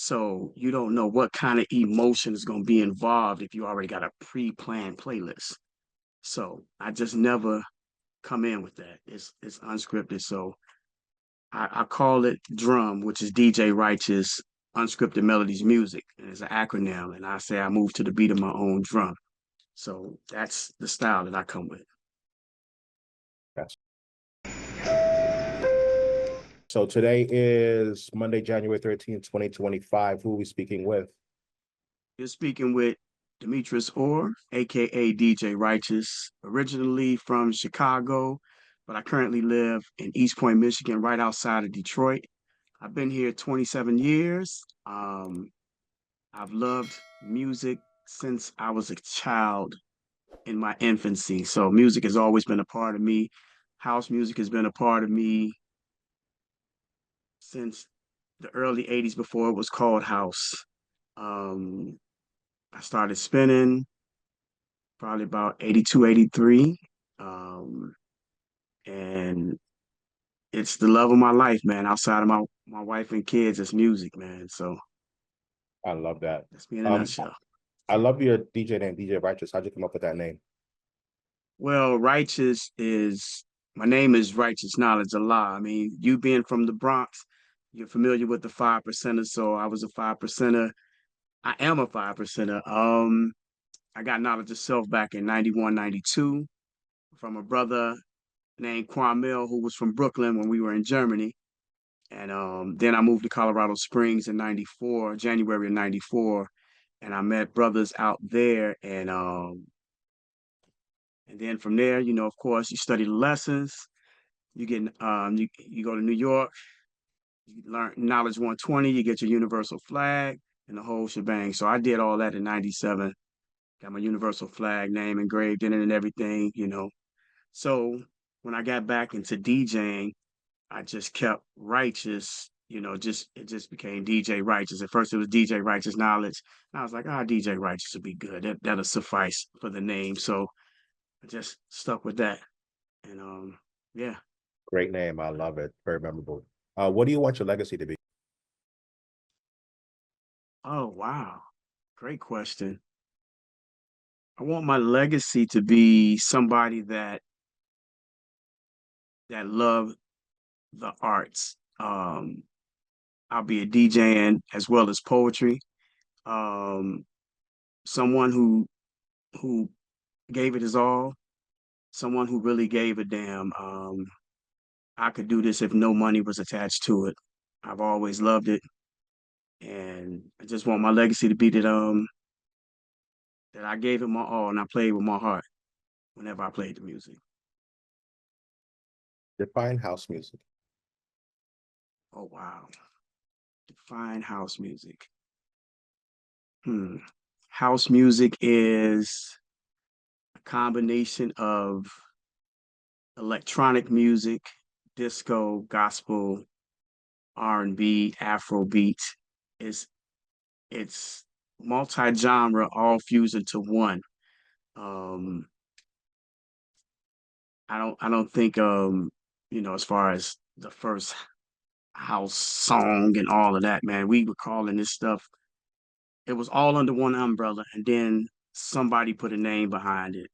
So you don't know what kind of emotion is going to be involved if you already got a pre-planned playlist. So I just never come in with that. It's unscripted. So I call it Drum, which is DJ Righteous Unscripted Melodies Music, and it's an acronym. And I say I move to the beat of my own drum. So that's the style that I come with. Yes. So today is Monday, January 13th, 2025. Who are we speaking with? You're speaking with Demetrius Orr, aka DJ Righteous, originally from Chicago, but I currently live in East Point, Michigan, right outside of Detroit. I've been here 27 years. I've loved music since I was a child in my infancy. So music has always been a part of me. House music has been a part of me since the early 80s before it was called house. Um, I started spinning probably about 82, 83. And it's the love of my life, man. Outside of my wife and kids, it's music, man. So I love that. that's me in a nutshell. I love your DJ name, DJ Righteous. How'd you come up with that name? Well, Righteous is my name is Righteous Knowledge Allah. I mean, you being from the Bronx, you're familiar with the 5%er. So I was a 5%er. I am a 5%er. I got knowledge of self back in 91, 92 from a brother named Kwamel who was from Brooklyn when we were in Germany. And then I moved to Colorado Springs in 94, January of 94. And I met brothers out there. And then from there, of course, you study the lessons. You get you go to New York, you learn knowledge 120, you get your universal flag and the whole shebang. So I did all that in 97. Got my universal flag name engraved in it and everything. So when I got back into DJing, I just kept Righteous, it just became DJ Righteous. At first it was DJ Righteous Knowledge. And I was like, DJ Righteous would be good. That'll suffice for the name. So I just stuck with that. And yeah. Great name. I love it. Very memorable. What do you want your legacy to be? Oh, wow. Great question. I want my legacy to be somebody that love the arts. I'll be a DJing as well as poetry. Um, Someone who gave it his all, someone who really gave a damn. I could do this if no money was attached to it. I've always loved it, and I just want my legacy to be that I gave it my all and I played with my heart whenever I played the music. Define house music. Oh wow. Define house music. House music is a combination of electronic music, disco, gospel, R&B, Afrobeat. It's multi-genre, all fused into one. I don't think as far as the first house song and all of that, man, we were calling this stuff. It was all under one umbrella, and then somebody put a name behind it,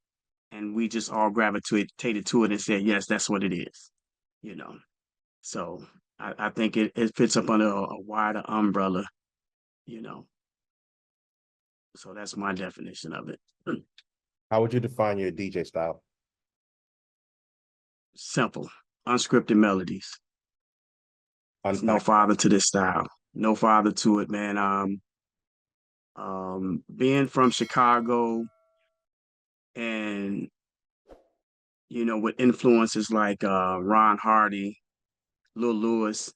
and we just all gravitated to it and said, yes, that's what it is. So I think it fits up under a wider umbrella. So that's my definition of it. How would you define your DJ style? Simple, unscripted melodies. There's no father to this style. No father to it, man. Being from Chicago and with influences like Ron Hardy, Lil Lewis,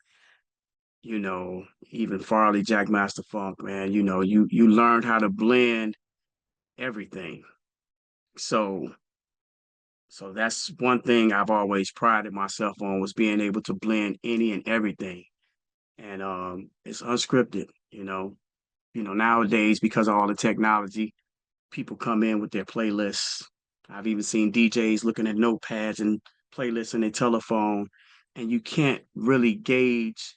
even Farley, Jackmaster Funk, man, you learned how to blend everything. So that's one thing I've always prided myself on, was being able to blend any and everything. And it's unscripted. Nowadays, because of all the technology, people come in with their playlists. I've even seen DJs looking at notepads and playlists in their telephone, and you can't really gauge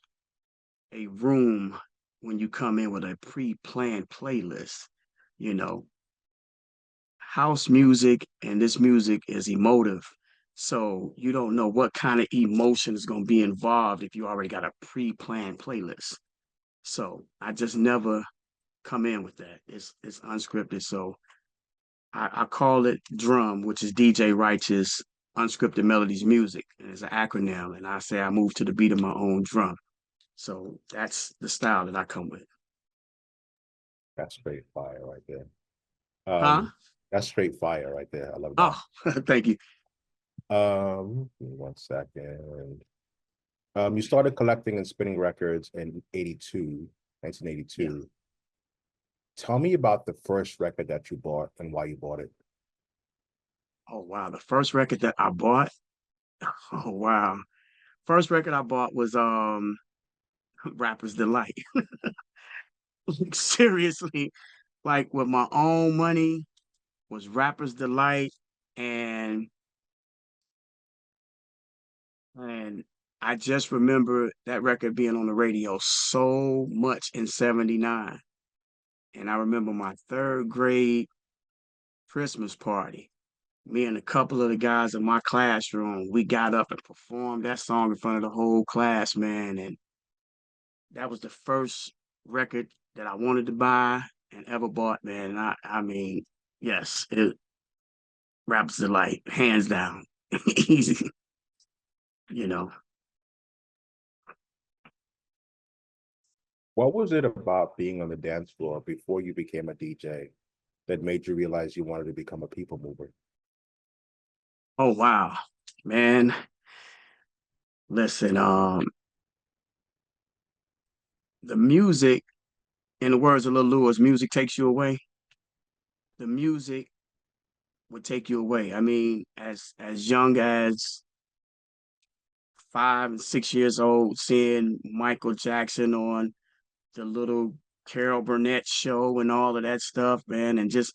a room when you come in with a pre-planned playlist. You know, house music and this music is emotive. So you don't know what kind of emotion is going to be involved if you already got a pre-planned playlist. So I just never come in with that. It's unscripted. So I call it drum, which is DJ Righteous Unscripted Melodies Music. And it's an acronym. And I say I move to the beat of my own drum. So that's the style that I come with. That's straight fire right there. Huh? That's straight fire right there. I love that. Oh, thank you. Give me 1 second. You started collecting and spinning records in 1982. Yeah. Tell me about the first record that you bought and why you bought it. Oh, wow. The first record that I bought. Oh, wow. First record I bought was Rapper's Delight. Seriously, like with my own money was Rapper's Delight and and I just remember that record being on the radio so much in 79. And I remember my third grade Christmas party. Me and a couple of the guys in my classroom, we got up and performed that song in front of the whole class, man. And that was the first record that I wanted to buy and ever bought, man. And I mean, yes, it Rap's Delight, hands down. Easy, you know. What was it about being on the dance floor before you became a DJ that made you realize you wanted to become a people mover? Oh wow, man. Listen, the music, in the words of Lil Lewis, music takes you away. The music would take you away. I mean, as young as 5 and 6 years old, seeing Michael Jackson on the little Carol Burnett show and all of that stuff, man, and just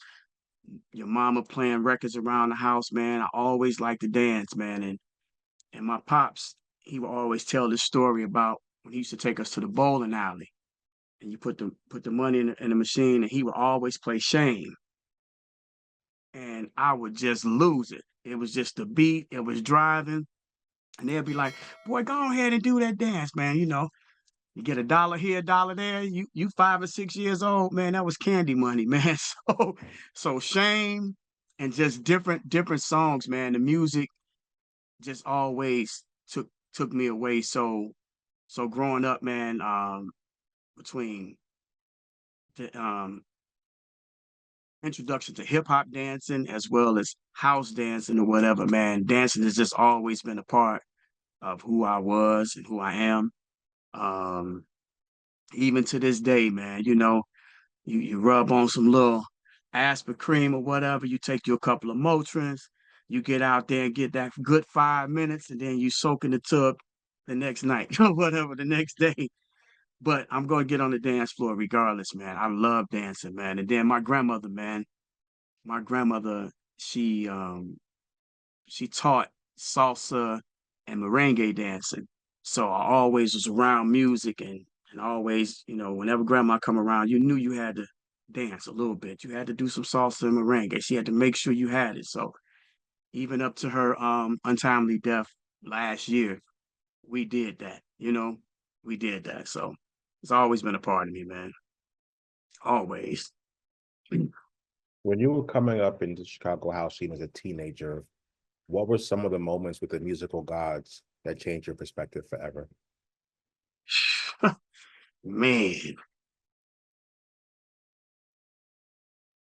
your mama playing records around the house, man. I always liked to dance, man. And my pops, he would always tell this story about when he used to take us to the bowling alley and you put the money in the machine and he would always play Shame. And I would just lose it. It was just the beat, it was driving. And they'd be like, boy, go ahead and do that dance, man. You know, you get a dollar here, a dollar there. You 5 or 6 years old, man. That was candy money, man. So Shame and just different songs, man. The music just always took me away. So growing up, man, between the introduction to hip hop dancing as well as house dancing or whatever, man, dancing has just always been a part of who I was and who I am. Um, Even to this day, man, you know, you rub on some little aspirin cream or whatever, you take you a couple of Motrins, you get out there and get that good 5 minutes, and then you soak in the tub the next night or whatever the next day. But I'm gonna get on the dance floor regardless, man. I love dancing, man. And then my grandmother, man, my grandmother, she taught salsa and merengue dancing. So I always was around music and always, you know, whenever grandma come around, you knew you had to dance a little bit. You had to do some salsa and merengue. She had to make sure you had it. So even up to her untimely death last year, we did that, you know. We did that. So it's always been a part of me, man. Always. When you were coming up in the Chicago house scene as a teenager, what were some of the moments with the musical gods that changed your perspective forever? Man.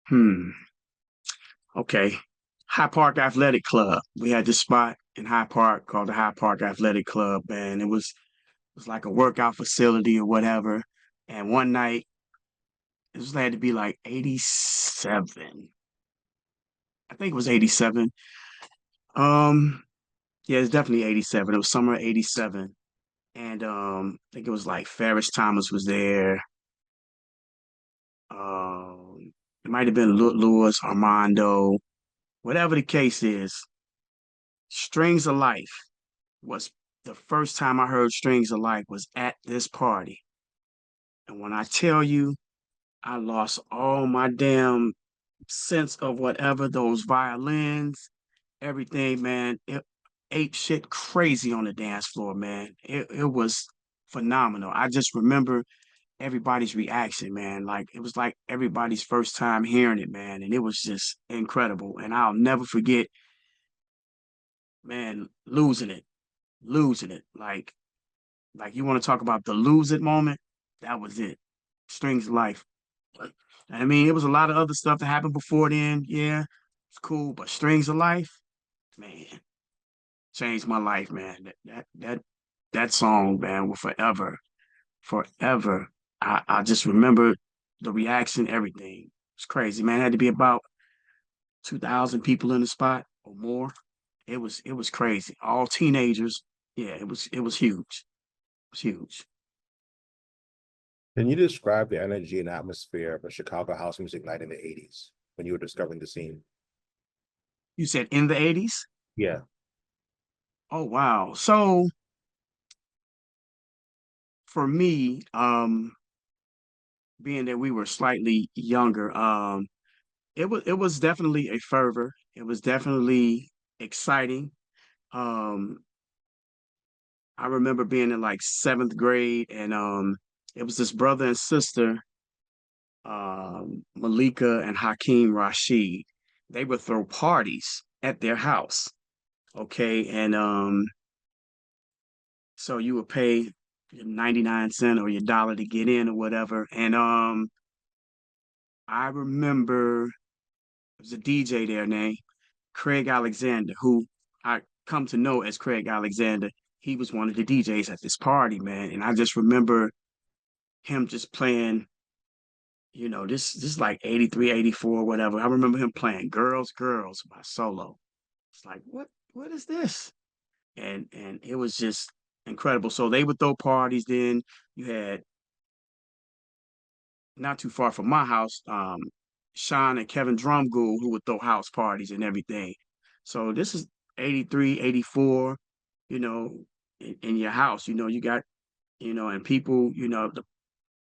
Hmm. Okay. High Park Athletic Club. We had this spot in High Park called the High Park Athletic Club, and it was like a workout facility or whatever. And one night, it was had to be like 87. I think it was 87. Um, yeah, it's definitely 87. It was summer of 87. And I think it was like Ferris Thomas was there. It might have been Lewis, Armando, whatever the case is. Strings of Life was the first time I heard Strings of Life was at this party. And when I tell you, I lost all my damn sense of whatever, those violins, everything, man. It ape shit crazy on the dance floor, man. It was phenomenal. I just remember everybody's reaction, man. Like it was like everybody's first time hearing it, man. And it was just incredible. And I'll never forget, man, losing it. Like you want to talk about the lose it moment? That was it. Strings of life. I mean, it was a lot of other stuff that happened before then. Yeah, it's cool, but Strings of Life, man, changed my life, man. That song, man, will forever. I just remember the reaction, everything. It's crazy, man. It had to be about 2,000 people in the spot or more. It was crazy. All teenagers. Yeah, it was huge. It was huge. Can you describe the energy and atmosphere of a Chicago house music night in the 80s when you were discovering the scene? You said in the 80s? Yeah. Oh wow. So for me, being that we were slightly younger, it was definitely a fervor. It was definitely exciting. Um, I remember being in like seventh grade, and it was this brother and sister, Malika and Hakeem Rashid. They would throw parties at their house. Okay, and so you would pay your 99 cents or your dollar to get in or whatever. And I remember there was a DJ there named Craig Alexander, who I come to know as Craig Alexander. He was one of the DJs at this party, man. And I just remember him just playing, this is like 83, 84, whatever. I remember him playing Girls, Girls by Solo. It's like, what is this? And it was just incredible. So they would throw parties. Then you had not too far from my house, Sean and Kevin Drumgool, who would throw house parties and everything. So this is 83, 84, you know, in your house, you got, and people, the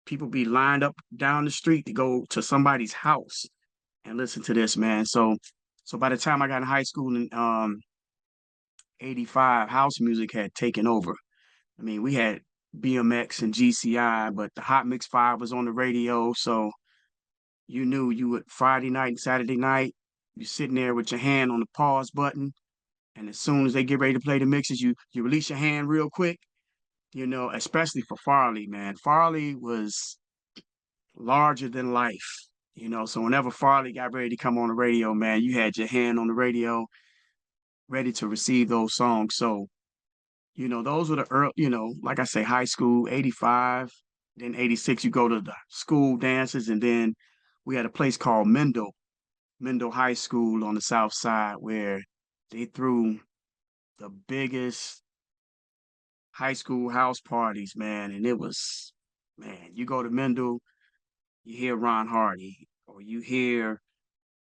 people be lined up down the street to go to somebody's house and listen to this, man. So by the time I got in high school in 85, house music had taken over. I mean, we had BMX and GCI, but the Hot Mix 5 was on the radio. So you knew you would Friday night and Saturday night, you sitting there with your hand on the pause button. And as soon as they get ready to play the mixes, you release your hand real quick, especially for Farley, man. Farley was larger than life, So whenever Farley got ready to come on the radio, man, you had your hand on the radio ready to receive those songs. So, those were the early, like I say, high school, 85, then 86, you go to the school dances, and then we had a place called Mendel High School on the South Side where they threw the biggest high school house parties, man. And it was, man, you go to Mendel, you hear Ron Hardy, or you hear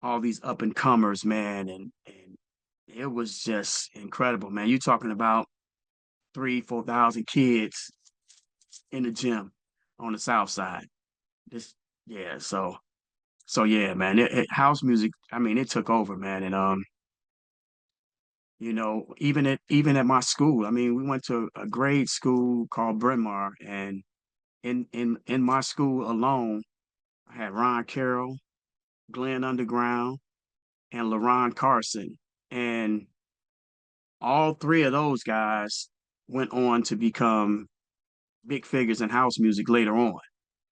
all these up and comers, man, and it was just incredible, man. You talking about 3,000, 4,000 kids in the gym on the South Side. This, yeah, so yeah, man. House music, I mean, it took over, man, and even at my school, I mean, we went to a grade school called Bryn Mawr, and in my school alone, I had Ron Carroll, Glenn Underground, and LaRon Carson. And all three of those guys went on to become big figures in house music later on.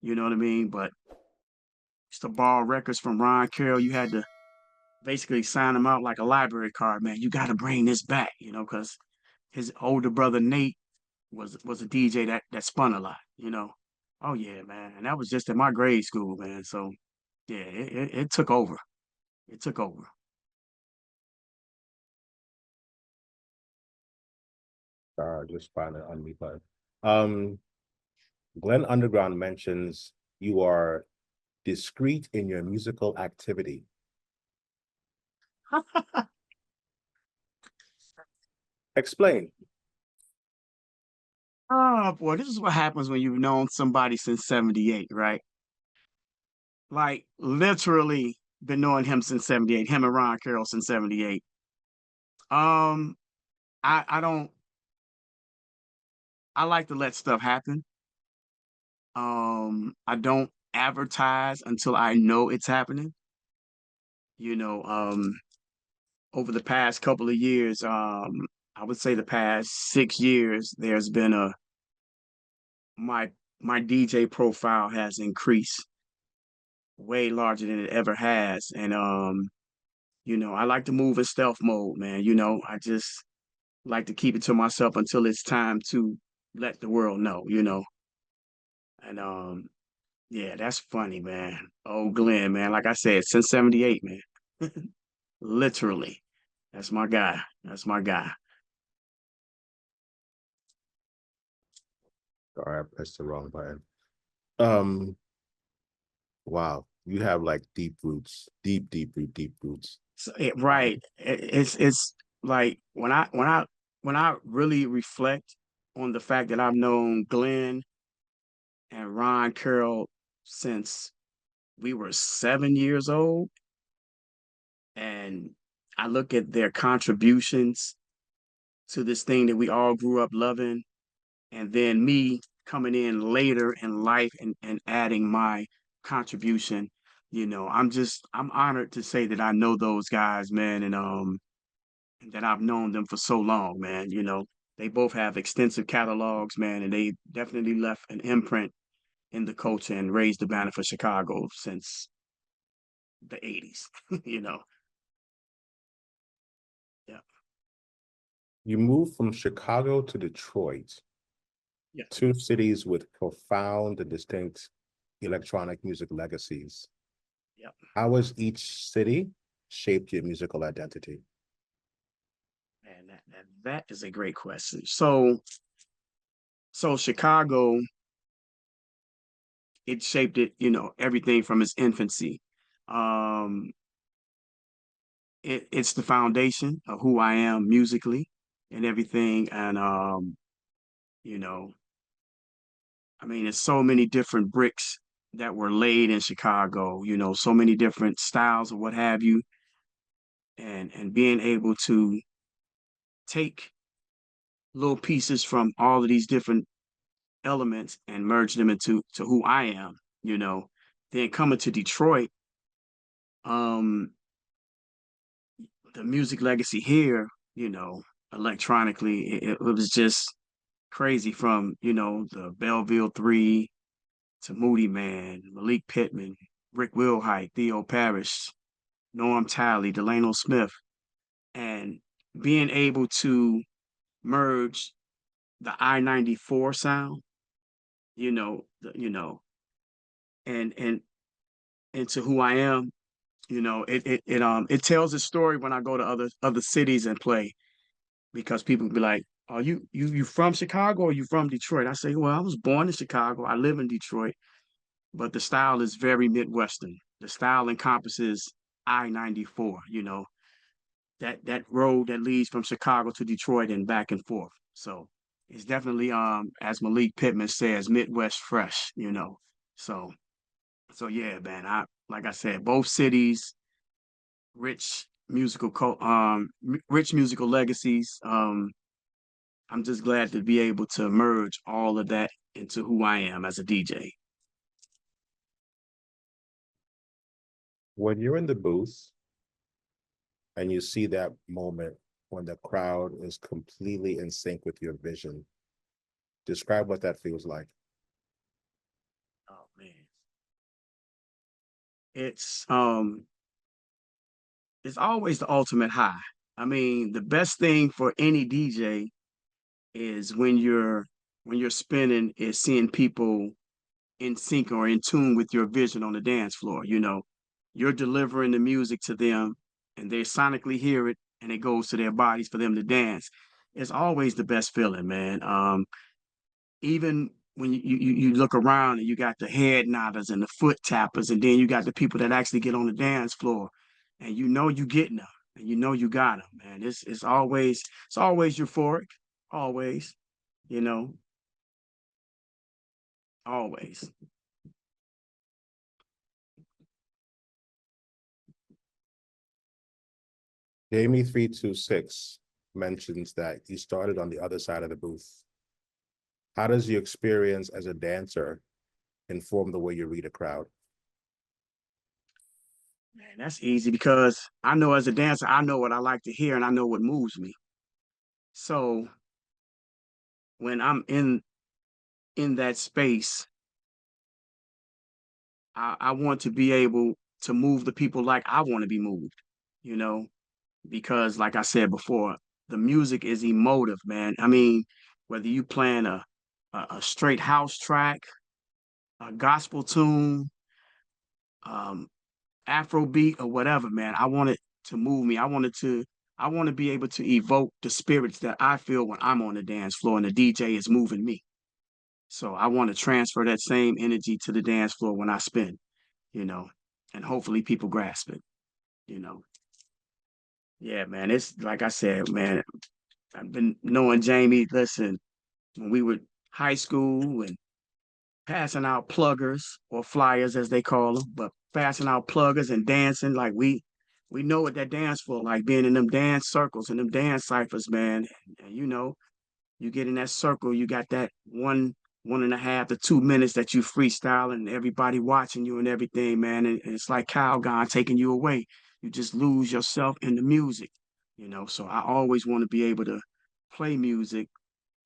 You know what I mean? But just to borrow records from Ron Carroll, you had to basically sign him out like a library card, man. You got to bring this back, because his older brother Nate was a DJ that spun a lot. Oh yeah, man. And that was just in my grade school, man. So yeah, it took over. It took over. Just find it on me, but Glenn Underground mentions you are discreet in your musical activity. Explain. Oh boy, this is what happens when you've known somebody since 78, right? Like literally been knowing him since 78, him and Ron Carroll since 78. Um, I don't I like to let stuff happen. I don't advertise until I know it's happening. You know, over the past couple of years, I would say the past 6 years, there's been a my my DJ profile has increased way larger than it ever has. And I like to move in stealth mode, man. I just like to keep it to myself until it's time to let the world know. And yeah, that's funny, man. Oh, Glenn, man. Like I said, since 78, man. Literally. That's my guy. That's my guy. Sorry, I pressed the wrong button. Um, wow, you have like deep roots, deep roots. Right. It's like when I really reflect on the fact that I've known Glenn and Ron Carroll since we were 7 years old, and I look at their contributions to this thing that we all grew up loving, and then me coming in later in life and adding my contribution. I'm honored to say that I know those guys, man, and that I've known them for so long, man. They both have extensive catalogs, man, and they definitely left an imprint in the culture and raised the banner for Chicago since the 80s, you know. Yeah. You moved from Chicago to Detroit, Yes. two cities with profound and distinct electronic music legacies. Yeah. How has each city shaped your musical identity? Man, that is a great question. So Chicago, it shaped it, everything from its infancy. Um, it's the foundation of who I am musically and everything. And you know, I mean, it's so many different bricks that were laid in Chicago, so many different styles or what have you, and being able to take little pieces from all of these different elements and merge them into who I am, you know. Then coming to Detroit, um, the music legacy here, electronically, it was just crazy from, the Belleville Three to Moody Man, Malik Pittman, Rick Wilhite, Theo Parrish, Norm Talley, Delano Smith, and being able to merge the I-94 sound, and into who I am. It tells a story when I go to other cities and play, because people be like, "Are you from Chicago or you from Detroit?" I say, "Well, I was born in Chicago. I live in Detroit, but the style is very Midwestern. The style encompasses I-94. That road that leads from Chicago to Detroit and back and forth. So it's definitely, as Malik Pittman says, Midwest fresh. So yeah, man. Like I said, both cities rich rich musical legacies. I'm just glad to be able to merge all of that into who I am as a DJ. When you're in the booth and you see that moment when the crowd is completely in sync with your vision, describe what that feels like. Oh man, it's um, it's always the ultimate high. I mean, the best thing for any DJ is when you're spinning is seeing people in sync or in tune with your vision on the dance floor. You're delivering the music to them and they sonically hear it and it goes to their bodies for them to dance. It's always the best feeling, man. Even when you look around and you got the head nodders and the foot tappers, and then you got the people that actually get on the dance floor, and you getting them, and you got them, man. It's always euphoric, always, you know. always. Jamie326 mentions that you started on the other side of the booth. How does your experience as a dancer inform the way you read a crowd? Man, that's easy because I know as a dancer, I know what I like to hear and I know what moves me. So when I'm in that space, I want to be able to move the people like I want to be moved, you know, because like I said before, the music is emotive, man. I mean, whether you playing a straight house track, a gospel tune, um, Afro beat or whatever, man, I want it to move me. I want to be able to evoke the spirits that I feel when I'm on the dance floor and the DJ is moving me. So I want to transfer that same energy to the dance floor when I spin, you know, and hopefully people grasp it, you know. Yeah, man, it's like I said, man, I've been knowing Jamie, listen, when we were high school and passing out pluggers or flyers as they call them, but passing out pluggers and dancing like we know what that dance for, like being in them dance circles and them dance ciphers, man. And you know, you get in that circle, you got that 1.5 to 2 minutes that you freestyle and everybody watching you and everything, man. And it's like Calgon taking you away. You just lose yourself in the music, you know. So I always want to be able to play music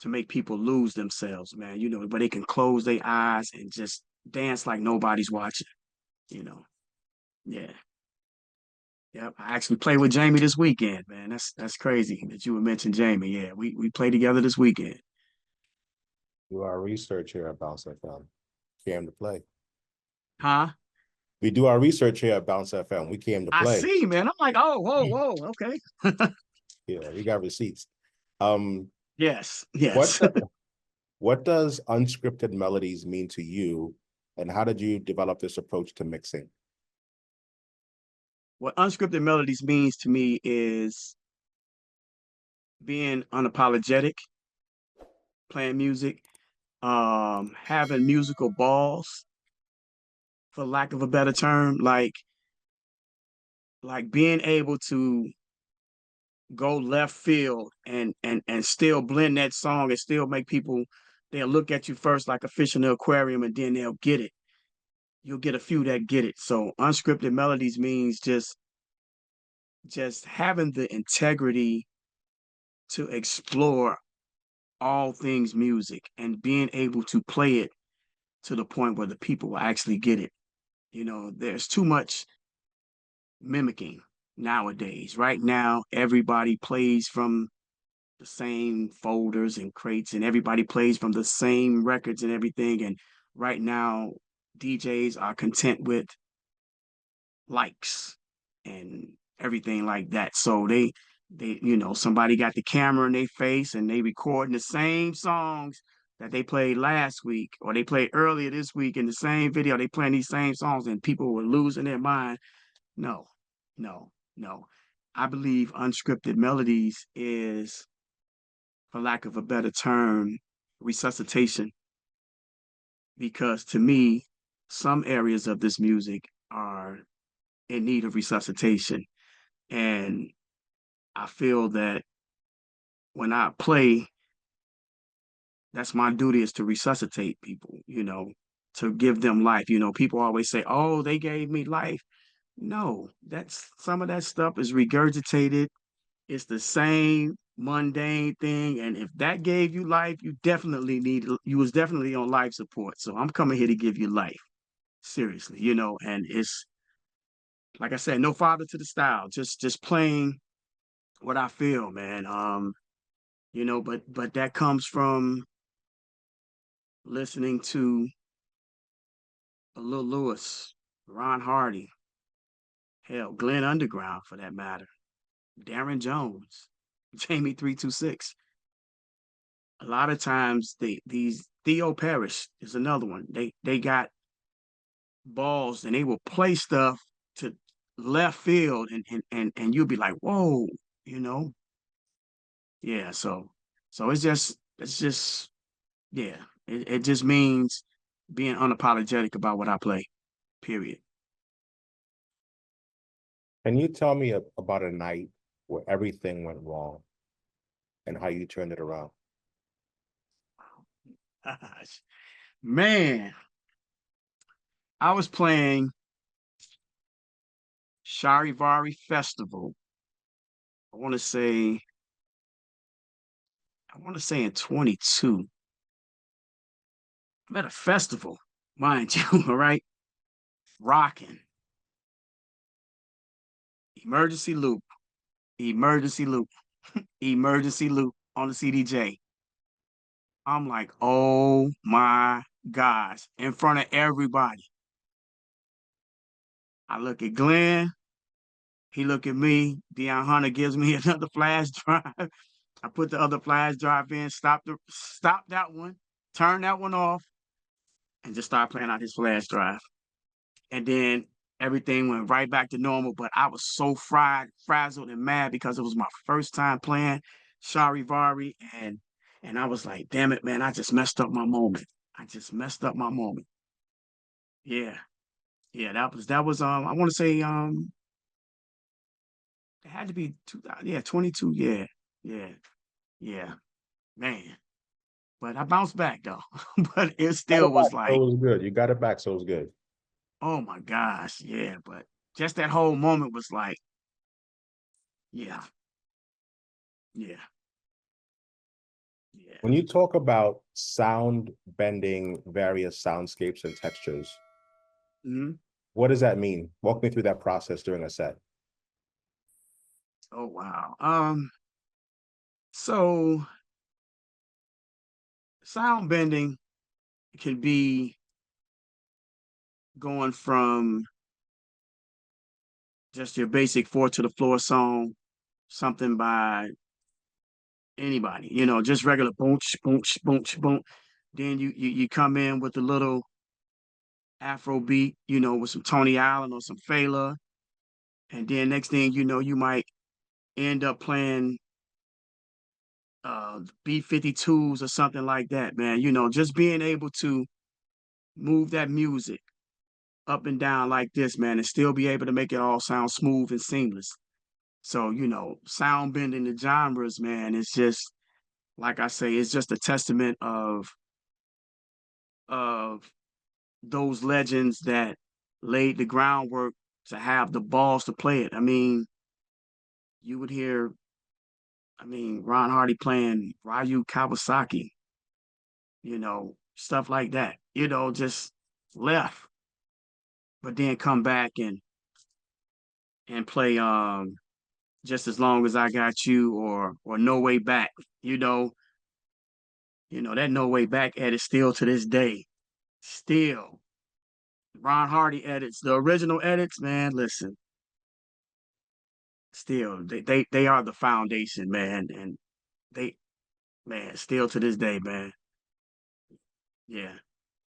to make people lose themselves, man, you know, but they can close their eyes and just dance like nobody's watching, you know. Yeah. Yep. I actually played with Jamie this weekend, man. That's crazy that you would mention Jamie. Yeah, we played together this weekend. Do our research here at BounceFM. Came to play. Huh? We do our research here at BounceFM. We came to I play. see, man. I'm like, oh, whoa, okay. Yeah, we got receipts. Yes, What yes. what does unscripted melodies mean to you, and how did you develop this approach to mixing? What unscripted melodies means to me is being unapologetic, playing music, having musical balls, for lack of a better term, like being able to go left field and still blend that song and still make people, they'll look at you first like a fish in the aquarium and then they'll get it. You'll get a few that get it. So unscripted melodies means just having the integrity to explore all things music and being able to play it to the point where the people will actually get it. You know, there's too much mimicking nowadays. Right now, everybody plays from the same folders and crates, and everybody plays from the same records and everything. And right now, DJs are content with likes and everything like that. So they you know, somebody got the camera in their face and they recording the same songs that they played last week or they played earlier this week in the same video. They playing these same songs and people were losing their mind. No, no, no. I believe unscripted melodies is, for lack of a better term, resuscitation. Because to me, some areas of this music are in need of resuscitation. And I feel that when I play, that's my duty is to resuscitate people, you know, to give them life. You know, people always say, oh, they gave me life. No, that's some of that stuff is regurgitated. It's the same mundane thing. And if that gave you life, you was definitely on life support. So I'm coming here to give you life. Seriously, you know, and it's like I said, no father to the style, just playing what I feel, man. You know, but that comes from listening to a Lil Lewis, Ron Hardy, hell, Glenn Underground for that matter, Darren Jones, Jamie326. A lot of times these Theo Parrish is another one. They got balls and they will play stuff to left field and you'll be like, whoa, you know? Yeah, so it's just yeah. It just means being unapologetic about what I play, period. Can you tell me about a night where everything went wrong and how you turned it around? Gosh, man, I was playing Sharivari Festival. I want to say, in 22. I'm at a festival, mind you, all right? Rocking. Emergency loop, emergency loop, emergency loop on the CDJ. I'm like, oh my gosh, in front of everybody. I look at Glenn, he look at me, Deion Hunter gives me another flash drive. I put the other flash drive in, stop that one, turn that one off, and just start playing out his flash drive. And then everything went right back to normal. But I was so frazzled and mad because it was my first time playing Sharivari, and I was like, damn it, man, I just messed up my moment. I just messed up my moment. Yeah. Yeah, that was I want to say it had to be 2000, yeah, 22, yeah. Yeah. Yeah. Man. But I bounced back though. But it Got still it back, was so like, it was good. You got it back, so it was good. oh my gosh, yeah, but just that whole moment was like, yeah, yeah, yeah. When you talk about sound bending various soundscapes and textures, Mhm. what does that mean? Walk me through that process during a set. Oh wow. So sound bending can be going from just your basic four to the floor song, something by anybody, just regular boom, boom, boom, boom. Then you come in with a little Afro beat, with some Tony Allen or some Fela, and then next thing you know, you might end up playing B-52s or something like that, man. Just being able to move that music up and down like this, man, and still be able to make it all sound smooth and seamless. So, sound bending the genres, man, it's just like I say, it's just a testament of those legends that laid the groundwork to have the balls to play it. I mean, you would hear, Ron Hardy playing Ryu Kawasaki, stuff like that, just left, but then come back and play just as long as I got you or No Way Back, that No Way Back edit still to this day. Still. Ron Hardy edits, the original edits, man, listen, still they are the foundation, man. And they man, still to this day, man. Yeah.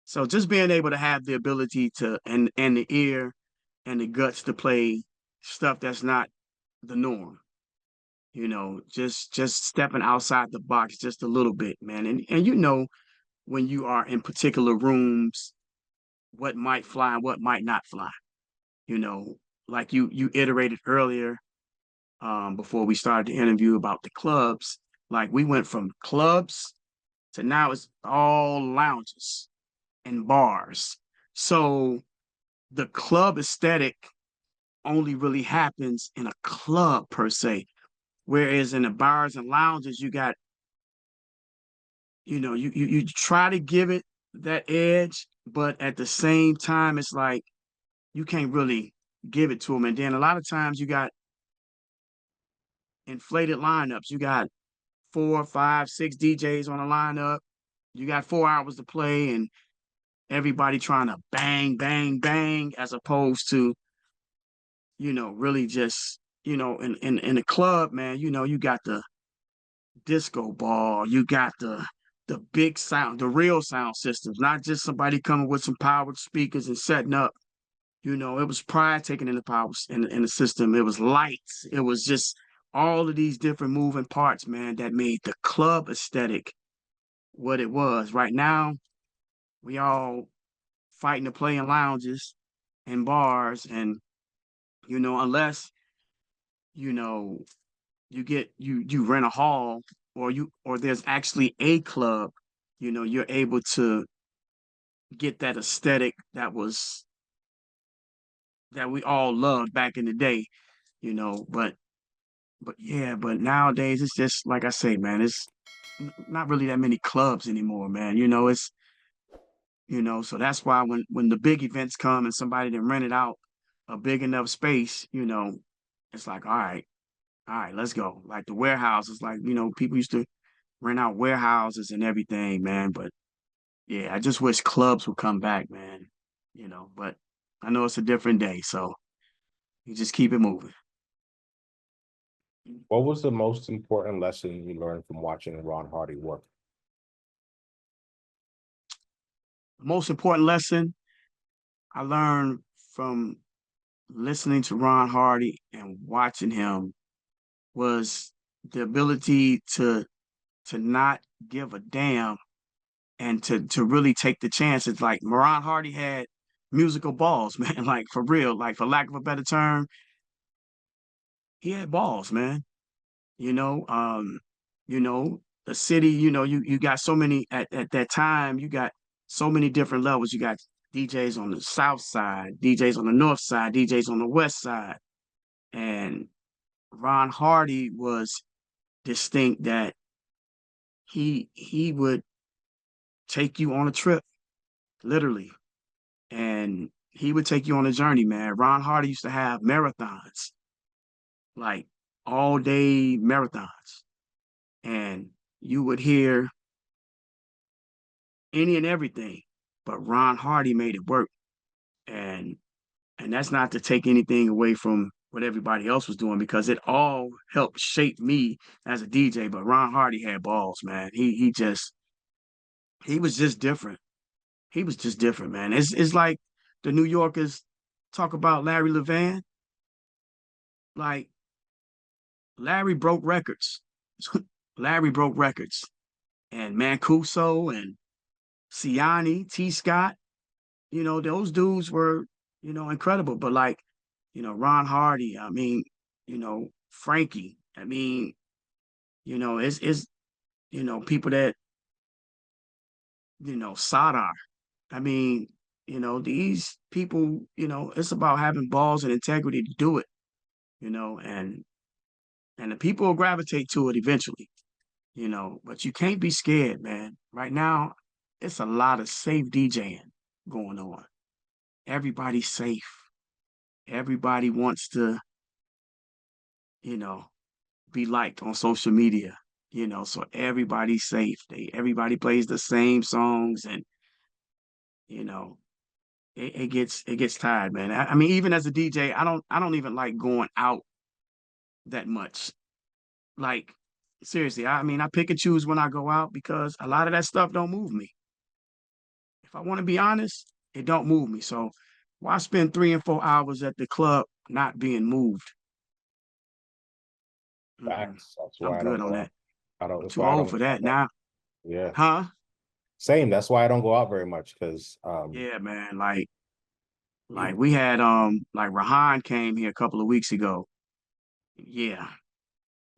So just being able to have the ability to and the ear and the guts to play stuff that's not the norm, just stepping outside the box just a little bit, man. And when you are in particular rooms, what might fly and what might not fly, you know, like you iterated earlier, before we started the interview about the clubs. Like we went from clubs to now it's all lounges and bars. So the club aesthetic only really happens in a club per se. Whereas in the bars and lounges, you got, you try to give it that edge, but at the same time, it's like you can't really give it to them. And then a lot of times you got inflated lineups. You got 4, 5, 6 DJs on a lineup. You got 4 hours to play, and everybody trying to bang, bang, bang, as opposed to, really just, in the club, man, you got the disco ball, you got the big sound, the real sound systems, not just somebody coming with some powered speakers and setting up. It was pride taken in the power in the system. It was lights. It was just all of these different moving parts, man, that made the club aesthetic what it was. Right now, we all fighting to play in lounges and bars, and unless you know you rent a hall, or there's actually a club, you're able to get that aesthetic that we all loved back in the day, but yeah, but nowadays it's just like I say, man, it's not really that many clubs anymore, man. So that's why when the big events come and somebody then rented out a big enough space, it's like, all right, let's go. Like the warehouses, like, people used to rent out warehouses and everything, man. But yeah, I just wish clubs would come back, man. But I know it's a different day, so you just keep it moving. What was the most important lesson you learned from watching Ron Hardy work? The most important lesson I learned from listening to Ron Hardy and watching him was the ability to not give a damn and to really take the chances. Like Ron Hardy had musical balls, man. Like for real, like for lack of a better term, he had balls, man. You know, um, the city, you got so many at that time, you got so many different levels. You got DJs on the south side, DJs on the north side, DJs on the west side. And Ron Hardy was distinct that he would take you on a trip, literally. And he would take you on a journey, man. Ron Hardy used to have marathons, like all day marathons. And you would hear any and everything, but Ron Hardy made it work. And that's not to take anything away from what everybody else was doing, because it all helped shape me as a DJ. But Ron Hardy had balls, man. He was just different. He was just different, man. It's like the New Yorkers talk about Larry Levan. Like Larry broke records. Larry broke records. And Mancuso and Siani, T. Scott, those dudes were, incredible. But like, Ron Hardy, I mean, Frankie, I mean, it's people that, Sadar. I mean, these people, it's about having balls and integrity to do it, and the people will gravitate to it eventually, but you can't be scared, man. Right now, it's a lot of safe DJing going on. Everybody's safe. Everybody wants to, you know, be liked on social media, so everybody's safe. Everybody plays the same songs, and you know, it gets tired, man. I mean, even as a DJ, I don't even like going out that much. Like seriously, I mean, I pick and choose when I go out because a lot of that stuff don't move me. If I want to be honest, it don't move me. So why spend 3 and 4 hours at the club not being moved? Mm-mm. Facts. That's I'm why I don't good on go out. that. I don't. I'm That's too why I old don't for go out that that. now. Yeah. Huh? Same. That's why I don't go out very much because Yeah, man. Like we had like Rahan came here a couple of weeks ago. Yeah.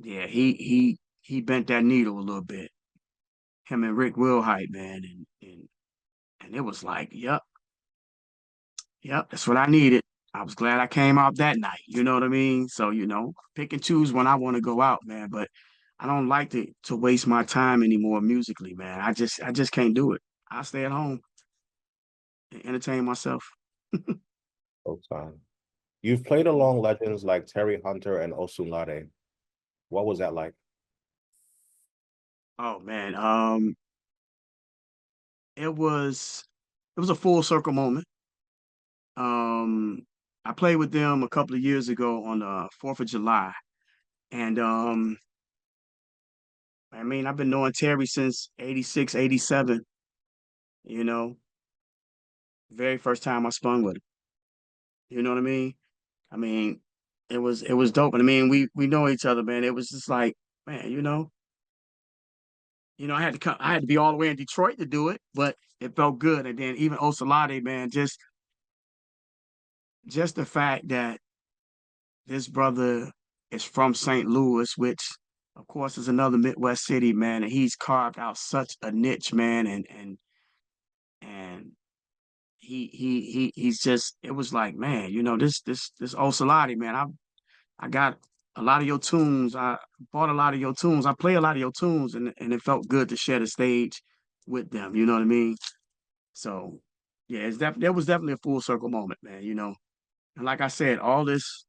Yeah, he bent that needle a little bit. Him and Rick Wilhite, man, and it was like, yep, that's what I needed. I was glad I came out that night. You know what I mean? So, pick and choose when I want to go out, man. But I don't like to waste my time anymore musically, man. I just can't do it. I stay at home and entertain myself. full time. You've played along legends like Terry Hunter and Osunlade. What was that like? Oh man, it was a full circle moment. Um, I played with them a couple of years ago on the 4th of July, and I mean, I've been knowing Terry since 86, 87. You know, very first time I spun with him. You know what I mean? I mean, it was dope. And I mean, we know each other, man. It was just like, man, I had to be all the way in Detroit to do it, but it felt good. And then even Osunlade, man, just the fact that this brother is from St. Louis, which of course is another Midwest city, man, and he's carved out such a niche, man, and he's just it was like, man, this Osunlade, man, I got a lot of your tunes. I bought a lot of your tunes. I play a lot of your tunes, and it felt good to share the stage with them. You know what I mean? So, yeah, there was definitely a full circle moment, man. And like I said, all this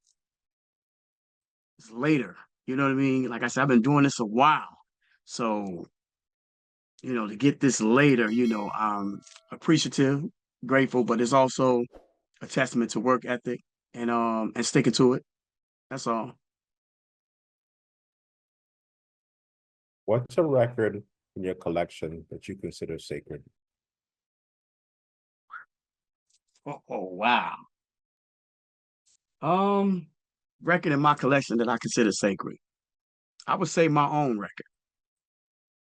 is later. You know what I mean? Like I said, I've been doing this a while, so to get this later, I'm appreciative, grateful, but it's also a testament to work ethic and sticking to it. That's all. What's a record in your collection that you consider sacred? Oh, wow. Um, Record in my collection that I consider sacred. I would say my own record.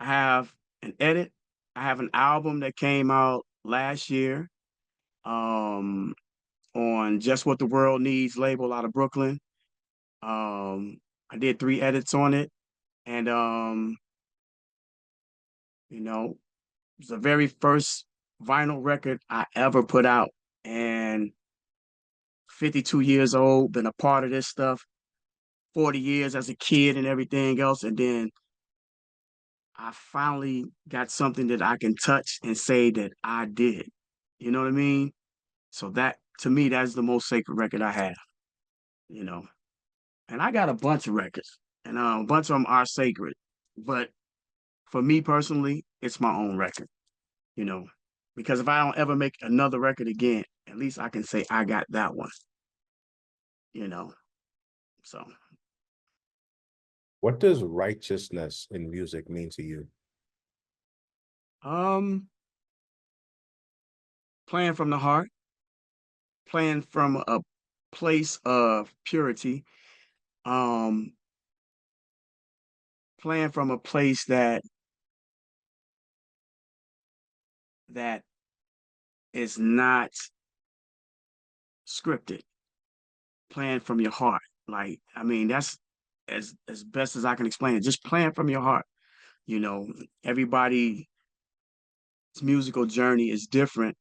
I have an edit. I have an album that came out last year, um, on Just What the World Needs label out of Brooklyn. I did 3 edits on it, and you know, it's the very first vinyl record I ever put out. And 52 years old, been a part of this stuff, 40 years as a kid and everything else. And then I finally got something that I can touch and say that I did. You know what I mean? So that to me, that's the most sacred record I have, you know. And I got a bunch of records, and a bunch of them are sacred. But for me personally, it's my own record, you know. Because if I don't ever make another record again, at least I can say I got that one, you know. So What does righteousness in music mean to you? um playing from the heart, playing from a place of purity, um, playing from a place that is not scripted, playing from your heart. Like, I mean, that's as best as I can explain it. Just playing from your heart. You know, everybody's musical journey is different.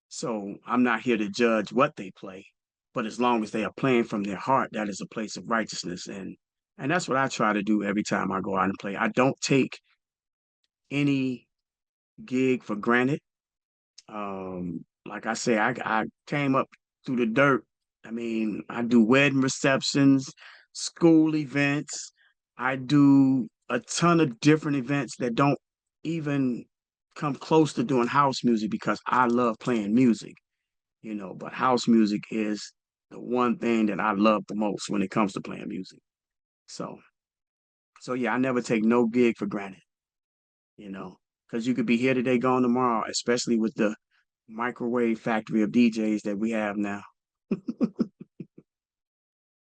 So I'm not here to judge what they play. But as long as they are playing from their heart, that is a place of righteousness. And that's what I try to do every time I go out and play. I don't take any gig for granted. Like I say, I came up through the dirt. I mean, I do wedding receptions, school events. I do a ton of different events that don't even come close to doing house music because I love playing music, but house music is the one thing that I love the most when it comes to playing music. So, so yeah, I never take no gig for granted, because you could be here today, gone tomorrow, especially with the microwave factory of DJs that we have now.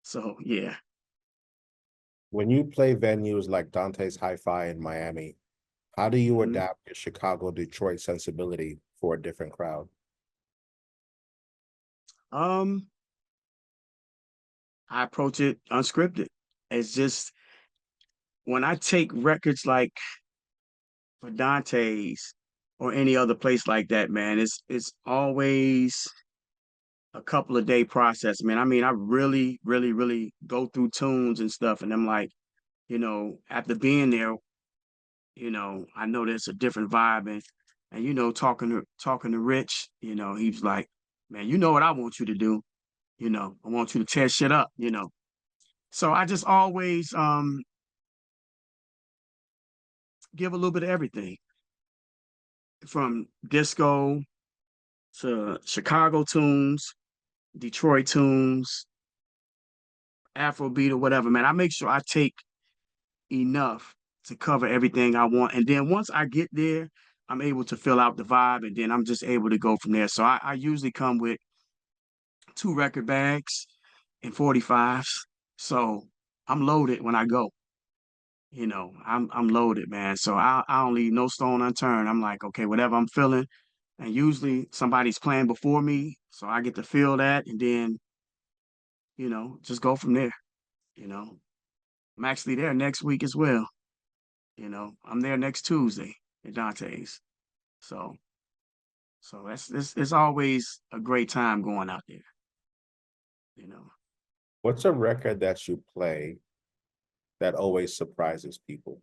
So yeah. When you play venues like Dante's Hi-Fi in Miami, how do you Mhm. adapt your Chicago, Detroit sensibility for a different crowd? Um, I approach it unscripted. It's just when I take records like for Dante's or any other place like that, man, it's always a couple of day process, man. I mean, I really, really, really go through tunes and stuff, and I'm like, after being there, I know there's a different vibe, and talking to Rich, he was like, man, you know what I want you to do, I want you to tear shit up. So I just always give a little bit of everything from disco to Chicago tunes, Detroit tunes, Afrobeat or whatever, man. I make sure I take enough to cover everything I want. And then once I get there, I'm able to fill out the vibe and then I'm just able to go from there. So I usually come with 2 record bags and 45s. So I'm loaded when I go. I'm loaded, man. So I don't leave no stone unturned. I'm like, okay, whatever I'm feeling, and usually somebody's playing before me, so I get to feel that, and then just go from there. You know, I'm actually there next week as well. I'm there next Tuesday at Dante's. So it's always a great time going out there. You know. What's a record that you play that always surprises people?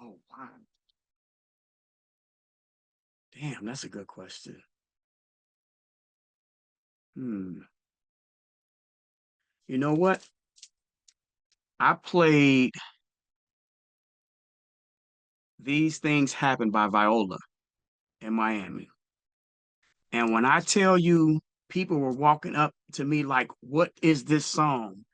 Oh wow, damn, that's a good question. Hmm. You know what? I played These Things Happen by Viola in Miami. And when I tell you, people were walking up to me like, "What is this song?"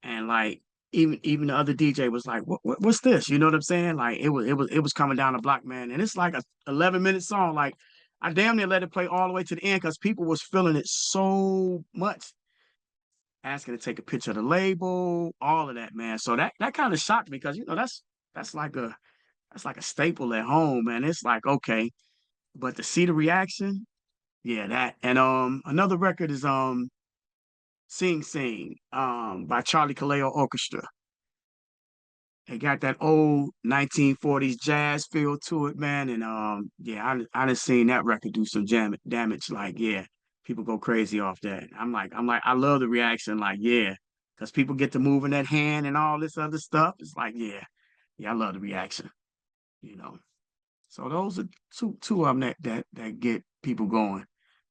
And like, even the other DJ was like, "What's this?" You know what I'm saying? Like, it was coming down the block, man. And it's like a 11-minute song. Like, I damn near let it play all the way to the end because people was feeling it so much, asking to take a picture of the label, all of that, man. So that kind of shocked me because that's like a staple at home, man. It's like, okay, but to see the reaction, yeah, that. And another record is Sing Sing by Charlie Kaleo Orchestra. It got that old 1940s jazz feel to it, man. And yeah, I done seen that record do some damage. Like, yeah, people go crazy off that. I'm like, I love the reaction. Like, yeah, because people get to moving that hand and all this other stuff. It's like, yeah, yeah, I love the reaction. You know. So those are two of them that get people going.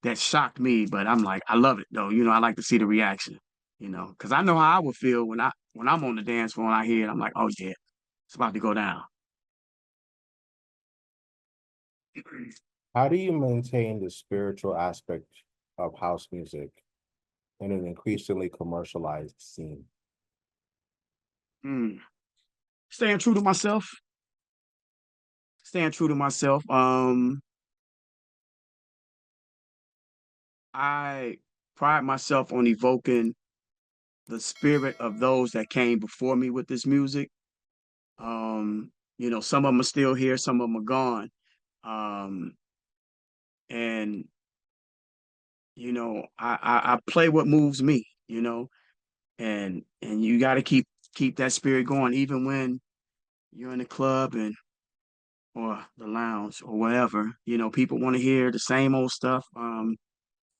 That shocked me, but I'm like, I love it though. I like to see the reaction. Because I know how I would feel when I'm on the dance floor and I hear it. I'm like, oh yeah, it's about to go down. How do you maintain the spiritual aspect of house music in an increasingly commercialized scene? Mm. Staying true to myself. Staying true to myself. I pride myself on evoking the spirit of those that came before me with this music. Some of them are still here, some of them are gone. Um, and I play what moves me, and you got to keep that spirit going, even when you're in the club or the lounge or wherever. People want to hear the same old stuff.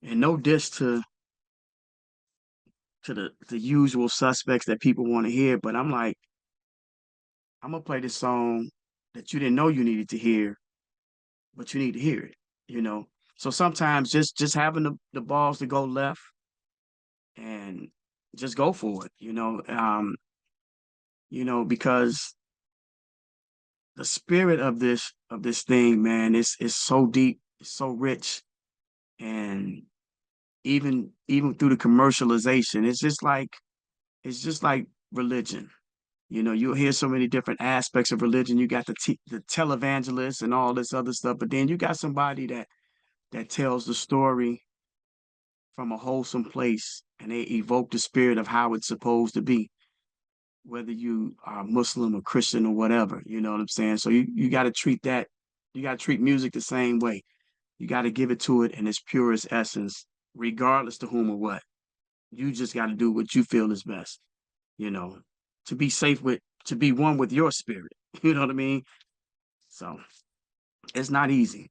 And no diss to the usual suspects that people want to hear, but I'm like, I'm gonna play this song that you didn't know you needed to hear, but you need to hear it. You know. So sometimes just having the balls to go left and just go for it. Because the spirit of this thing, man, is so deep, it's so rich, and even through the commercialization, it's just like religion. You'll hear so many different aspects of religion. You got the televangelists and all this other stuff, but then you got somebody that tells the story from a wholesome place, and they evoke the spirit of how it's supposed to be, whether you are Muslim or Christian or whatever. You know what I'm saying? So you got to treat that. You got to treat music the same way. You got to give it to it in its purest essence, regardless to whom or what. You just got to do what you feel is best. You know, to be safe with, to be one with your spirit. You know what I mean? So it's not easy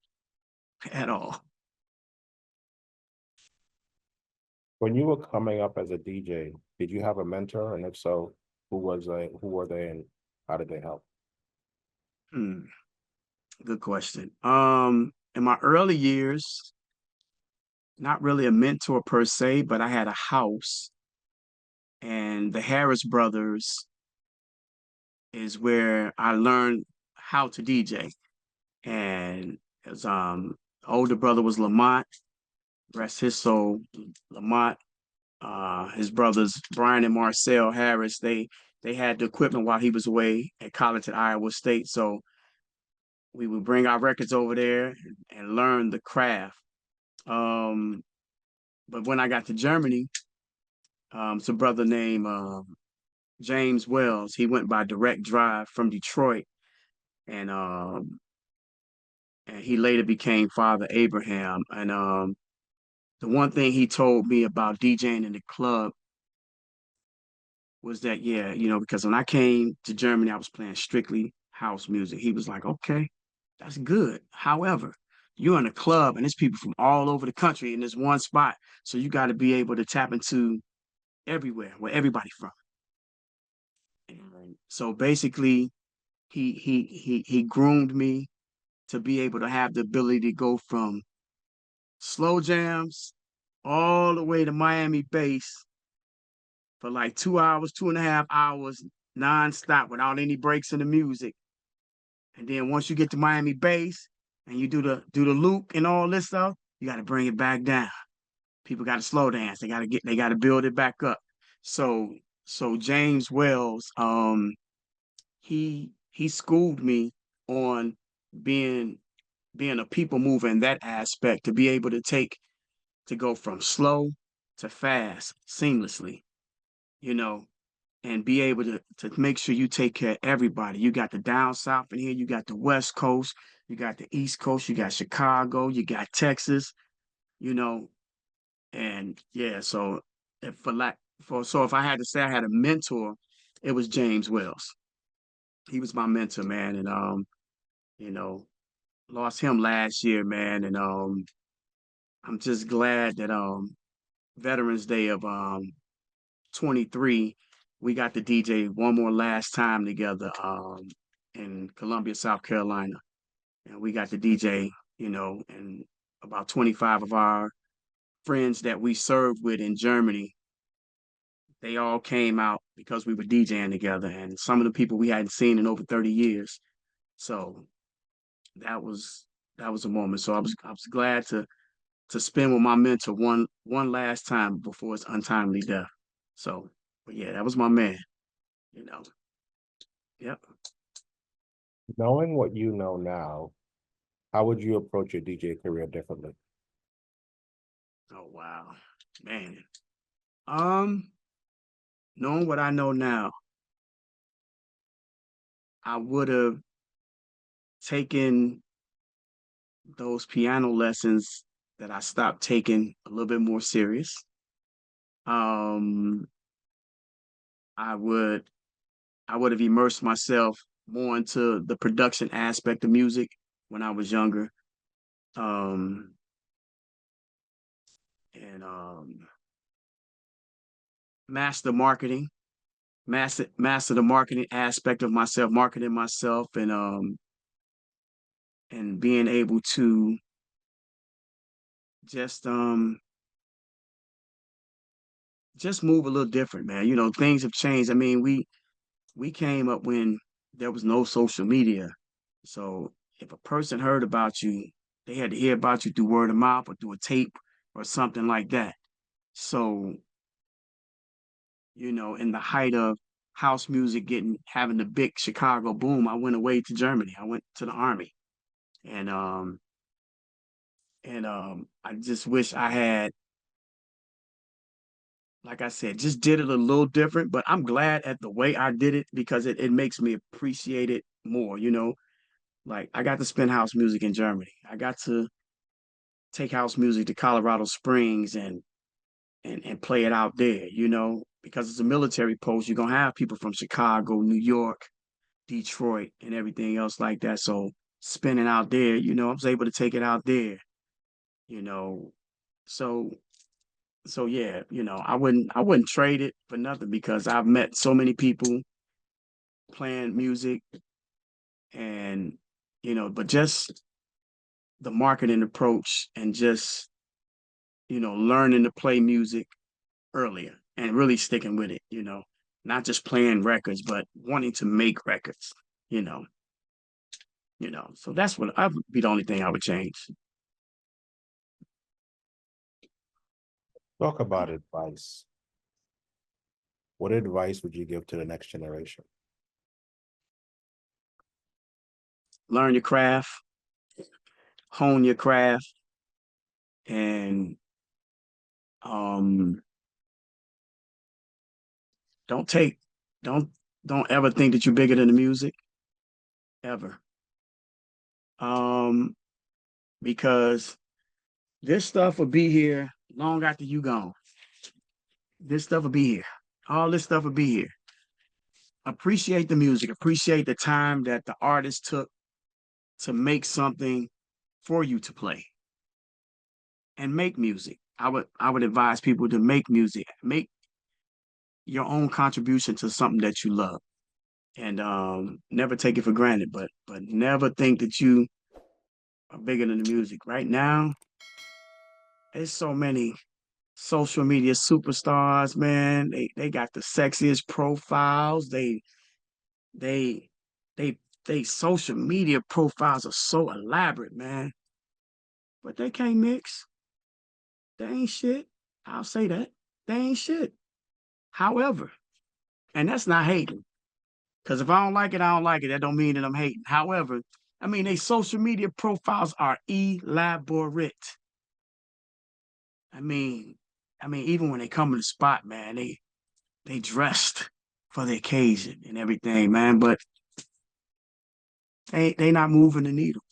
at all. When you were coming up as a DJ, did you have a mentor? And if so, who were they and how did they help? Hmm, good question. In my early years, not really a mentor per se, but I had a house, and the Harris brothers is where I learned how to DJ. And his older brother was Lamont, rest his soul. Lamont, his brothers Brian and Marcel Harris, they had the equipment while he was away at college at Iowa State. So we would bring our records over there and learn the craft. Um, but when I got to Germany, it's a brother named James Wells. He went by direct drive from Detroit, and he later became Father Abraham. And the one thing he told me about DJing in the club was that, yeah, because when I came to Germany, I was playing strictly house music. He was like, okay, that's good. However, you're in a club and there's people from all over the country in this one spot. So you got to be able to tap into everywhere, where everybody from. And so basically, he groomed me to be able to have the ability to go from slow jams all the way to Miami bass for like 2 hours, 2.5 hours, nonstop without any breaks in the music. And then once you get to Miami bass and you do the loop and all this stuff, you got to bring it back down. People got to slow dance. They got to build it back up. So James Wells, he schooled me on being a people mover in that aspect, to be able to go from slow to fast seamlessly, you know, and be able to make sure you take care of everybody. You got the down south in here, you got the West Coast, you got the East Coast, you got Chicago, you got Texas, you know, and yeah, so if I had to say I had a mentor, it was James Wells. He was my mentor, man, and you know, lost him last year, man, and I'm just glad that Veterans Day of 23, we got to DJ one more last time together in Columbia, South Carolina. And we got to DJ, and about 25 of our friends that we served with in Germany, they all came out because we were DJing together. And some of the people we hadn't seen in over 30 years. So that was a moment. So I was glad to spend with my mentor one last time before his untimely death. So, but yeah, that was my man, you know. Yep. Knowing what you know now, how would you approach your DJ career differently? Oh wow, man. Um, Knowing what I know now, I would have taken those piano lessons that I stopped taking a little bit more serious. Um, I would I would have immersed myself more into the production aspect of music when I was younger. Um, and master marketing, master the marketing aspect of myself, marketing myself, and being able to just um just move a little different, man. Things have changed. I mean, we came up when there was no social media. So if a person heard about you, they had to hear about you through word of mouth or through a tape or something like that. So, in the height of house music having the big Chicago boom, I went away to Germany. I went to the army. And I just wish I had, like I said, just did it a little different, but I'm glad at the way I did it because it makes me appreciate it more. Like I got to spend house music in Germany. I got to take house music to Colorado Springs and play it out there, because it's a military post. You're gonna have people from Chicago, New York, Detroit, and everything else like that. So spinning out there, I was able to take it out there, you know. So yeah, I wouldn't trade it for nothing because I've met so many people playing music and but just the marketing approach and just learning to play music earlier and really sticking with it, not just playing records, but wanting to make records, you know, So that's what I would be the only thing I would change. Talk about advice. What advice would you give to the next generation? Learn your craft, hone your craft, and um don't take don't don't ever think that you're bigger than the music, ever. Um, because this stuff will be here long after you gone. This stuff will be here. All this stuff will be here. Appreciate the music. Appreciate the time that the artist took to make something for you to play and make music. I would advise people to make music. Make your own contribution to something that you love. And never take it for granted, but never think that you are bigger than the music. Right now, there's so many social media superstars, man. They got the sexiest profiles. They they they social media profiles are so elaborate, man. But they can't mix. They ain't shit. I'll say that. They ain't shit. However, and that's not hating. Because if I don't like it, I don't like it. That don't mean that I'm hating. However, I mean, they social media profiles are elaborate. I mean, even when they come in the spot, man, they dressed for the occasion and everything, man. But they not moving the needle.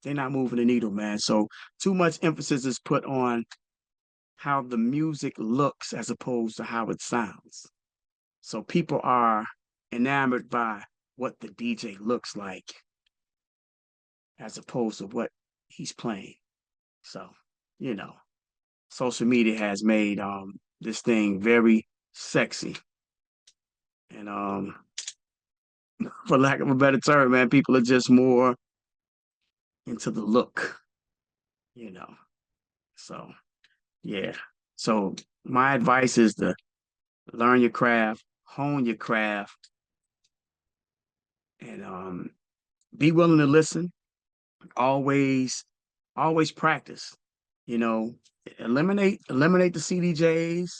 They're not moving the needle, man. So too much emphasis is put on how the music looks as opposed to how it sounds. So people are enamored by what the DJ looks like as opposed to what he's playing. So, you know, social media has made this thing very sexy. And for lack of a better term, man, people are just more into the look, you know. So, yeah. So my advice is to learn your craft, hone your craft, and be willing to listen. Always, always practice. You know, eliminate the CDJs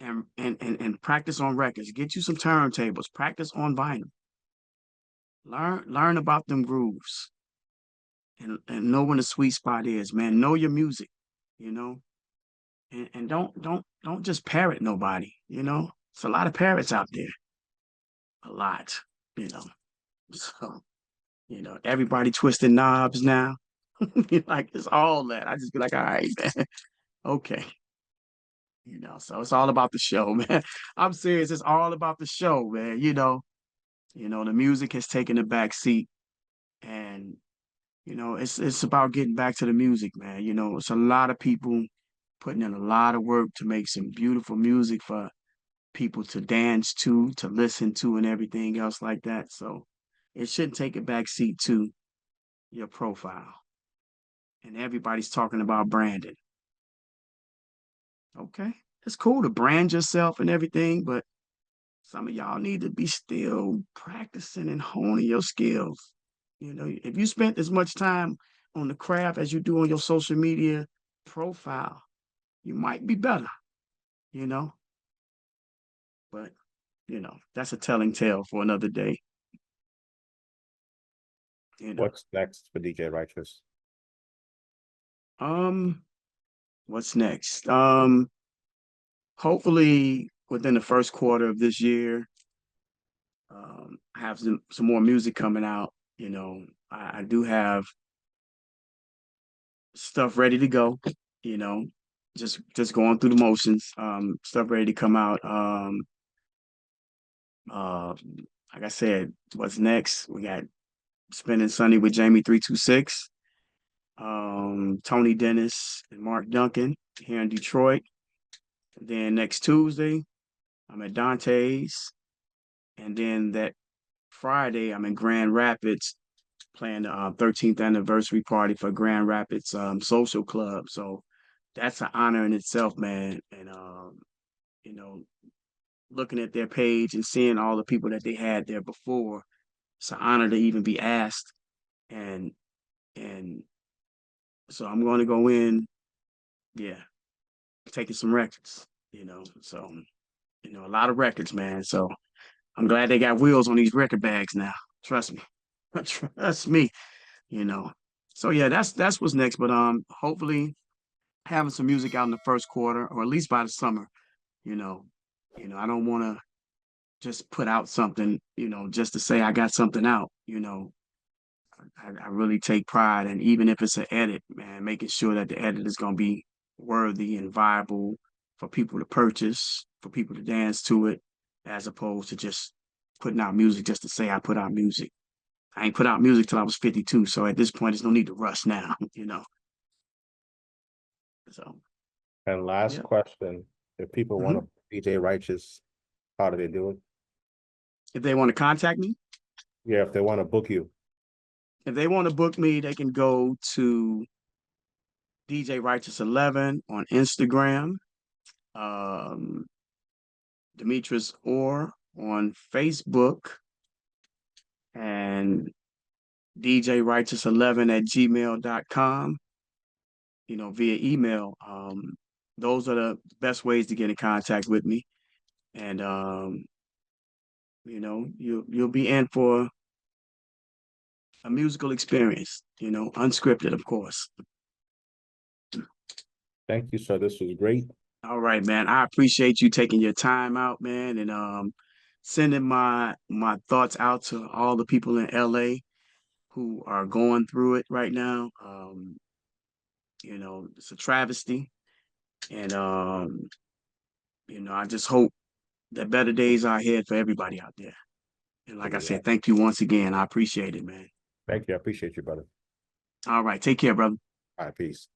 and practice on records. Get you some turntables. Practice on vinyl. Learn about them grooves and know when the sweet spot is, man. Know your music, you know, and don't just parrot nobody, you know. It's a lot of parrots out there. A lot, you know. So, you know, everybody twisting knobs now. Like it's all that. I just be like, all right, man. Okay. You know, so it's all about the show, man. I'm serious. It's all about the show, man. The music has taken a back seat, and it's about getting back to the music, man. You know, it's a lot of people putting in a lot of work to make some beautiful music for people to dance to listen to, and everything else like that. So it shouldn't take a back seat to your profile. And everybody's talking about branding. Okay, it's cool to brand yourself and everything, but some of y'all need to be still practicing and honing your skills. You know, if you spent as much time on the craft as you do on your social media profile, you might be better, you know. But, that's a telling tale for another day, you know. What's next for DJ Righteous? Um, what's next? Hopefully within the first quarter of this year, I have some more music coming out. You know, I do have stuff ready to go, you know, just going through the motions. Stuff ready to come out. Uh like I said, what's next? We got Spending Sunday with Jamie 326, Tony Dennis and Mark Duncan here in Detroit. Then next Tuesday, I'm at Dante's. And then that Friday, I'm in Grand Rapids playing the 13th anniversary party for Grand Rapids Social Club. So that's an honor in itself, man. And you know, looking at their page and seeing all the people that they had there before, it's an honor to even be asked. And and so I'm going to go in, yeah, taking some records, you know. So a lot of records, man. So I'm glad they got wheels on these record bags now. Trust me, trust me, you know. So yeah, that's what's next. But hopefully having some music out in the first quarter, or at least by the summer. You know, I don't want to just put out something, just to say I got something out. I really take pride, and even if it's an edit, man, making sure that the edit is going to be worthy and viable for people to purchase, for people to dance to it, as opposed to just putting out music just to say I put out music. I ain't put out music till I was 52, so at this point, there's no need to rush now, So, And last yeah. question, if people want to DJ Righteous, how do they do it? If they want to contact me, Yeah, if they want to book you. if they want to book me, they can go to DJ Righteous 11 on Instagram, um, Demetrius Orr on Facebook, and DJ Righteous 11 at gmail.com, via email. Those are the best ways to get in contact with me. And you'll be in for a musical experience, unscripted, of course. Thank you, sir. This was great. All right, man. I appreciate you taking your time out, man, and sending my thoughts out to all the people in LA who are going through it right now. It's a travesty. And I just hope that better days are ahead for everybody out there. And like I said, thank you once again. I appreciate it, man. Thank you. I appreciate you, brother. All right. Take care, brother. All right, peace.